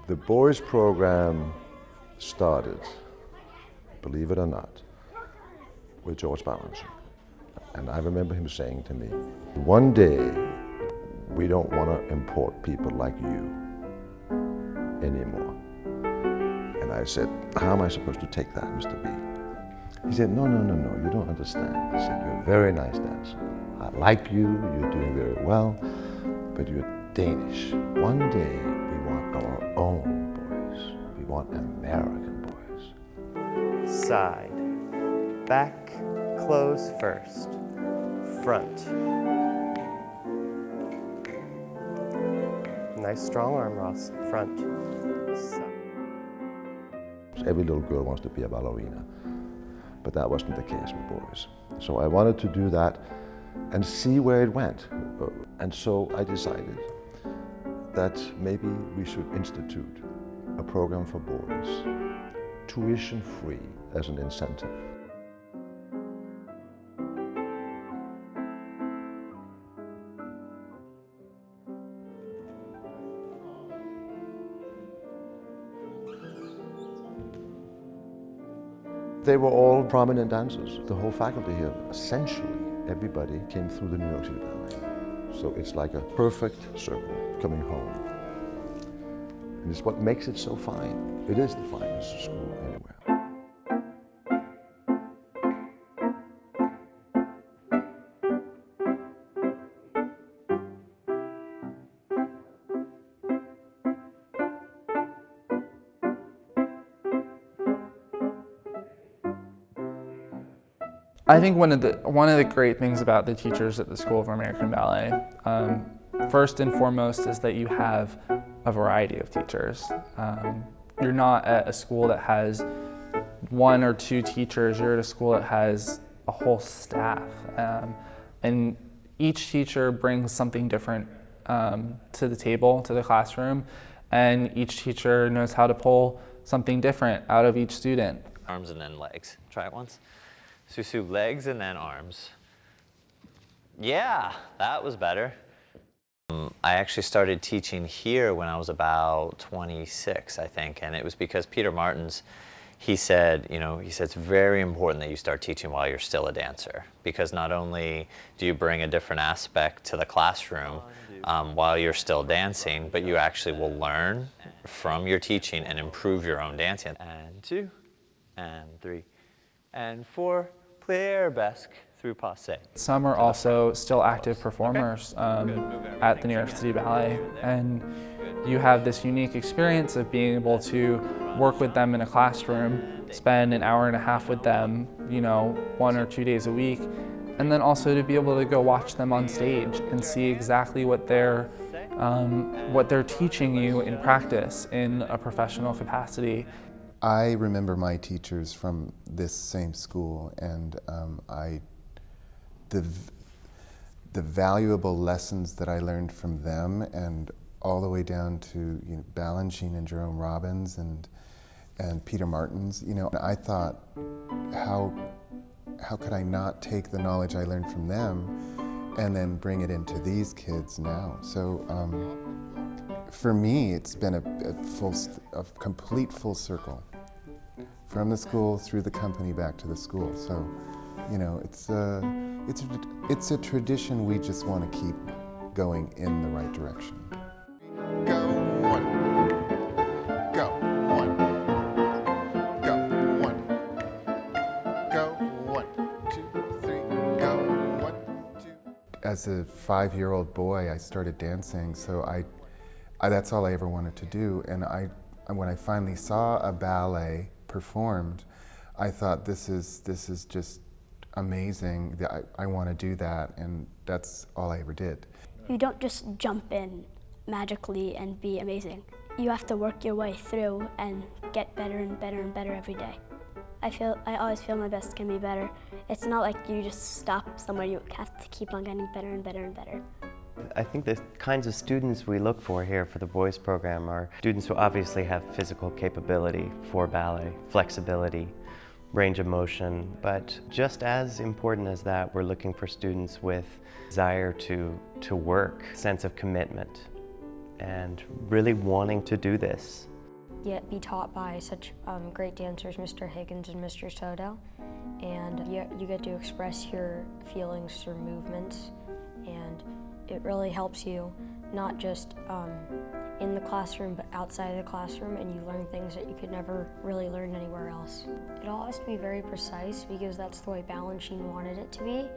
The boys program started, believe it or not, with George Balanchine. And I remember him saying to me, one day we don't want to import people like you anymore. And I said, how am I supposed to take that, Mr. B? He said, no, you don't understand. He said, you're a very nice dancer. I like you, you're doing very well, but you're Danish. One day we want our own boys. We want American boys. Side, back, close first, front. Nice strong arm, Ross. Front. Side. Every little girl wants to be a ballerina, but that wasn't the case with boys. So I wanted to do that and see where it went. And so I decided that maybe we should institute a program for boys, tuition free as an incentive. They were all prominent dancers. The whole faculty here, essentially, everybody came through the New York City Ballet. So it's like a perfect circle coming home. And it's what makes it so fine. It is the finest school anywhere. I think one of the great things about the teachers at the School of American Ballet, first and foremost, is that you have a variety of teachers. You're not at a school that has one or two teachers. You're at a school that has a whole staff, and each teacher brings something different to the table, to the classroom, and each teacher knows how to pull something different out of each student. Arms and then legs. Try it once. Susu, legs and then arms. Yeah, that was better. I actually started teaching here when I was about 26, I think, and it was because Peter Martins, he said it's very important that you start teaching while you're still a dancer, because not only do you bring a different aspect to the classroom while you're still dancing, but you actually will learn from your teaching and improve your own dancing. And 2, and 3, and 4, plie arabesque through passe. Some are also still active performers at the New York City Ballet, and you have this unique experience of being able to work with them in a classroom, spend an hour and a half with them, 1 or 2 days a week, and then also to be able to go watch them on stage and see exactly what they're teaching you in practice in a professional capacity. I remember my teachers from this same school, and the valuable lessons that I learned from them, and all the way down to Balanchine and Jerome Robbins and Peter Martins. I thought, how could I not take the knowledge I learned from them and then bring it into these kids now? So for me, it's been a complete full circle, from the school through the company back to the school. So, it's a tradition we just want to keep going in the right direction. Go 1, go 1, go 1, go 1, 2, 3, go 1, 2. As a 5-year-old boy, I started dancing, so I that's all I ever wanted to do. And when I finally saw a ballet performed, I thought, this is just amazing. I want to do that, and that's all I ever did. You don't just jump in magically and be amazing. You have to work your way through and get better and better and better every day. I always feel my best can be better. It's not like you just stop somewhere. You have to keep on getting better and better and better. I think the kinds of students we look for here for the boys program are students who obviously have physical capability for ballet, flexibility, range of motion, but just as important as that, we're looking for students with desire to work, sense of commitment, and really wanting to do this be taught by such great dancers, Mr. Higgins and Mr. Soto, and you get to express your feelings through movements, and it really helps you not just in the classroom but outside of the classroom, and you learn things that you could never really learn anywhere else. It all has to be very precise because that's the way Balanchine wanted it to be,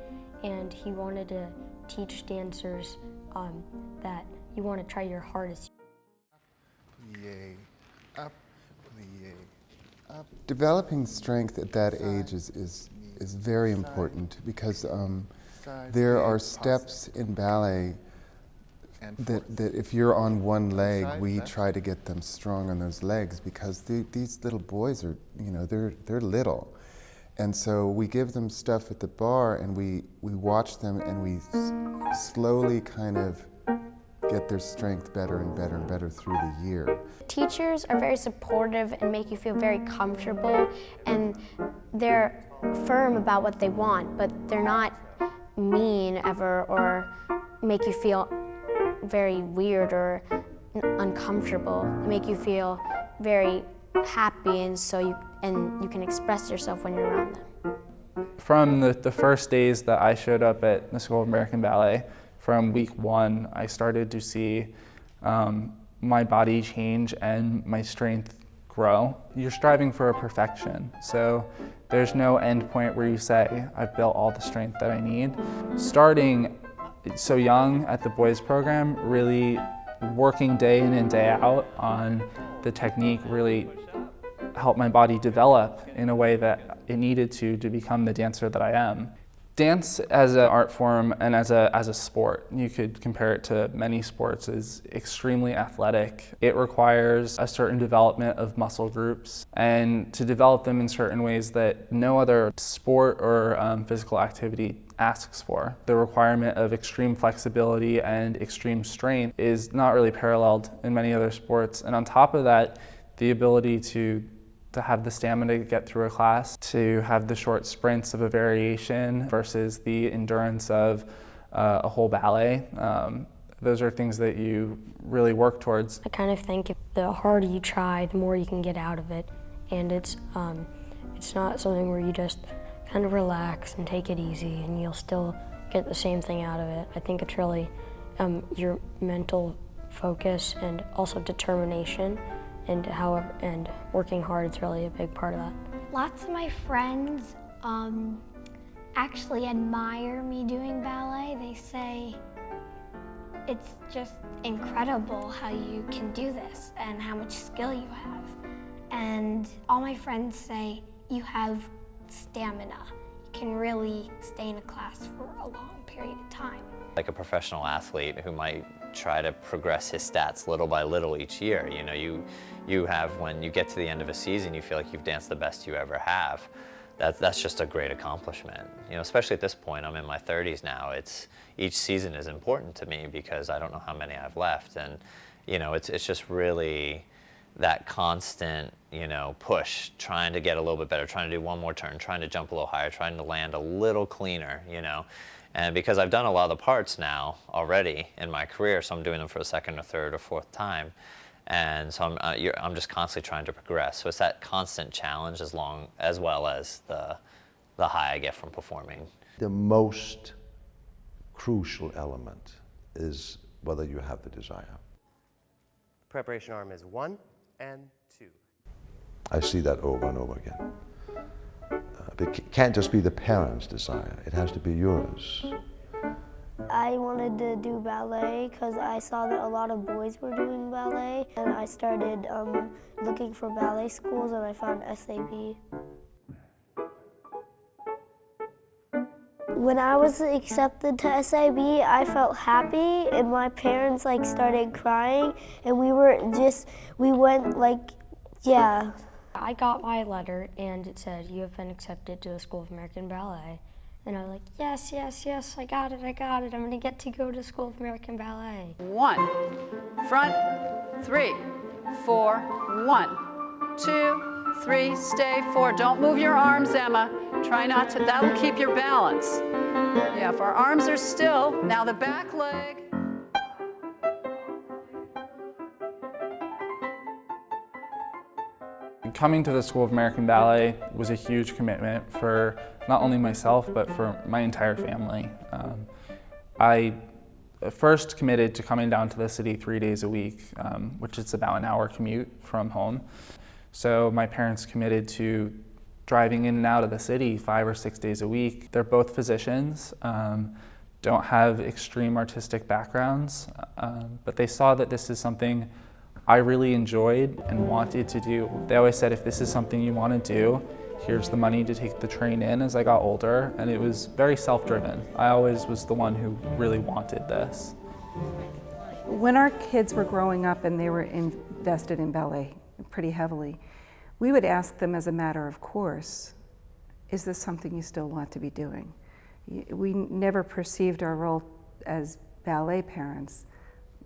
and he wanted to teach dancers that you want to try your hardest. Plie, up, plie, up. Developing strength at that age is very important because there are steps in ballet that if you're on one leg, we try to get them strong on those legs because these little boys are, they're little. And so we give them stuff at the bar and we watch them and we slowly kind of get their strength better and better and better through the year. Teachers are very supportive and make you feel very comfortable, and they're firm about what they want, but they're not mean ever or make you feel very weird or uncomfortable. They make you feel very happy, and you can express yourself when you're around them. From the first days that I showed up at the School of American Ballet, from week 1, I started to see my body change and my strength grow. You're striving for a perfection, so there's no end point where you say, I've built all the strength that I need. Starting so young at the boys program, really working day in and day out on the technique really helped my body develop in a way that it needed to become the dancer that I am. Dance as an art form and as a sport, you could compare it to many sports, is extremely athletic. It requires a certain development of muscle groups and to develop them in certain ways that no other sport or physical activity asks for. The requirement of extreme flexibility and extreme strength is not really paralleled in many other sports. And on top of that, the ability to have the stamina to get through a class, to have the short sprints of a variation versus the endurance of a whole ballet. Those are things that you really work towards. I kind of think the harder you try, the more you can get out of it. And it's not something where you just kind of relax and take it easy and you'll still get the same thing out of it. I think it's really your mental focus and also determination, and working hard is really a big part of that. Lots of my friends actually admire me doing ballet. They say it's just incredible how you can do this and how much skill you have. And all my friends say you have stamina. You can really stay in a class for a long period of time. Like a professional athlete who might try to progress his stats little by little each year. You have, when you get to the end of a season, you feel like you've danced the best you ever have. That's just a great accomplishment. Especially at this point, I'm in my 30s now. Each season is important to me because I don't know how many I've left, and it's just really that constant push, trying to get a little bit better, trying to do one more turn, trying to jump a little higher, trying to land a little cleaner. And because I've done a lot of the parts now already in my career, so I'm doing them for the second or third or fourth time. And so I'm just constantly trying to progress. So it's that constant challenge as well as the high I get from performing. The most crucial element is whether you have the desire. Preparation arm is 1 and 2. I see that over and over again. It can't just be the parents' desire, it has to be yours. I wanted to do ballet because I saw that a lot of boys were doing ballet, and I started looking for ballet schools, and I found SAB. When I was accepted to SAB, I felt happy, and my parents started crying, and we went yeah. I got my letter and it said, you have been accepted to the School of American Ballet. And I was like, yes, yes, yes, I got it. I'm gonna get to go to School of American Ballet. 1, front, 3, 4, 1, 2, 3, stay, 4. Don't move your arms, Emma. Try not to, that'll keep your balance. Yeah, if our arms are still, now the back leg. Coming to the School of American Ballet was a huge commitment for not only myself, but for my entire family. I first committed to coming down to the city 3 days a week, which is about an hour commute from home. So my parents committed to driving in and out of the city 5 or 6 days a week. They're both physicians, don't have extreme artistic backgrounds, but they saw that this is something I really enjoyed and wanted to do. They always said, if this is something you want to do, here's the money to take the train in as I got older, and it was very self-driven. I always was the one who really wanted this. When our kids were growing up and they were invested in ballet pretty heavily, we would ask them as a matter of course, is this something you still want to be doing? We never perceived our role as ballet parents,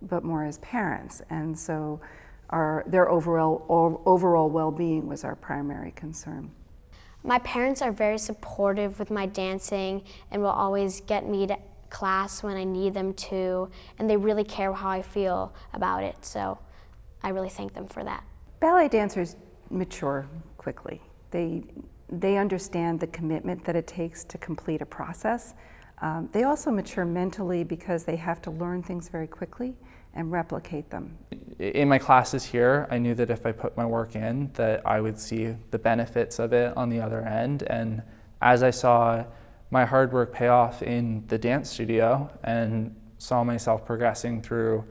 but more as parents, and so their overall well-being was our primary concern. My parents are very supportive with my dancing and will always get me to class when I need them to, and they really care how I feel about it, so I really thank them for that. Ballet dancers mature quickly. They understand the commitment that it takes to complete a process. They also mature mentally because they have to learn things very quickly and replicate them. In my classes here, I knew that if I put my work in, that I would see the benefits of it on the other end. And as I saw my hard work pay off in the dance studio and saw myself progressing through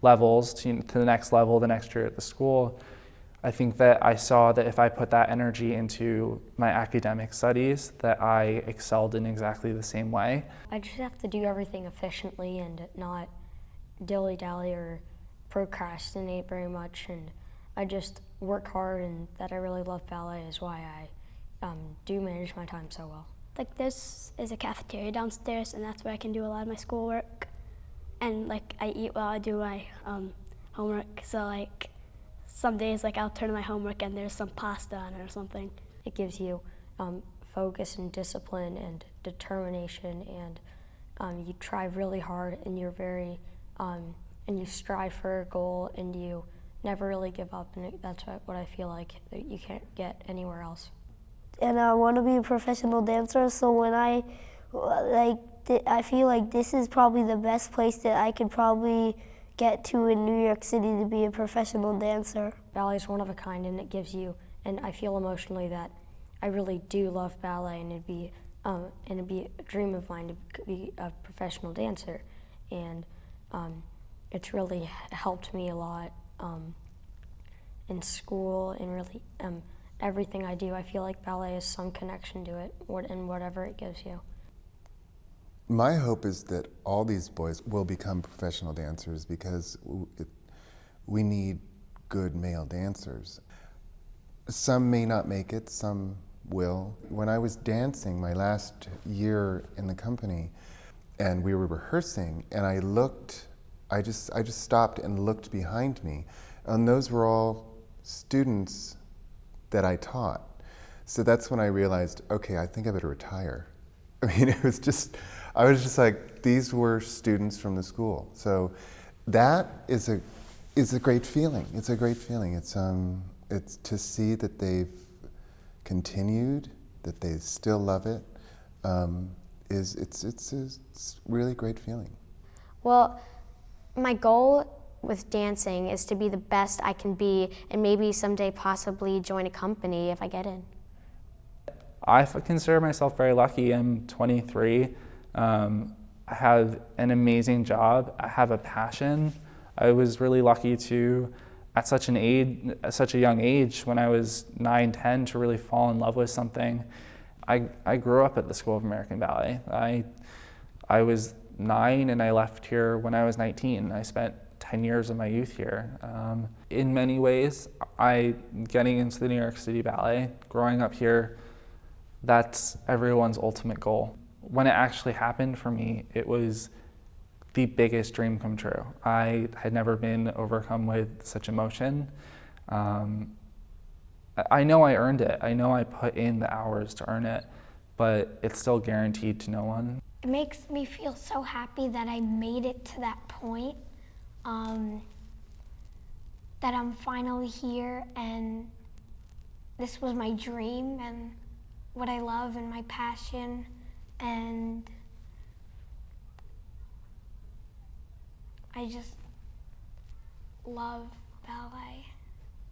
levels to the next level the next year at the school, I think that I saw that if I put that energy into my academic studies, that I excelled in exactly the same way. I just have to do everything efficiently and not dilly-dally or procrastinate very much, and I just work hard, and that I really love ballet is why I do manage my time so well. Like, this is a cafeteria downstairs, and that's where I can do a lot of my schoolwork, and like I eat while I do my homework, so like some days like I'll turn to my homework and there's some pasta on it or something. It gives you focus and discipline and determination, and you try really hard, and you're very and you strive for a goal, and you never really give up, and that's what I feel like that you can't get anywhere else. And I want to be a professional dancer, so when I feel like this is probably the best place that I could probably get to in New York City to be a professional dancer. Ballet is one of a kind, and it gives you, and I feel emotionally that I really do love ballet, and it'd be a dream of mine to be a professional dancer, and it's really helped me a lot in school, and really everything I do. I feel like ballet has some connection to it, and whatever it gives you. My hope is that all these boys will become professional dancers because we need good male dancers. Some may not make it, some will. When I was dancing my last year in the company and we were rehearsing, and I just stopped and looked behind me, and those were all students that I taught. So that's when I realized, okay, I think I better retire. I mean, I was just like, these were students from the school. So that is a great feeling. It's a great feeling. It's to see that they've continued, that they still love it. It's a really great feeling. Well, my goal with dancing is to be the best I can be, and maybe someday possibly join a company if I get in. I consider myself very lucky. I'm 23. I have an amazing job. I have a passion. I was really lucky to, at such a young age, when I was 9, 10, to really fall in love with something. I grew up at the School of American Ballet. I was 9 and I left here when I was 19. I spent 10 years of my youth here. In many ways, getting into the New York City Ballet, growing up here, that's everyone's ultimate goal. When it actually happened for me, it was the biggest dream come true. I had never been overcome with such emotion. I know I earned it. I know I put in the hours to earn it, but it's still guaranteed to no one. It makes me feel so happy that I made it to that point, that I'm finally here, and this was my dream and what I love and my passion, and I just love ballet.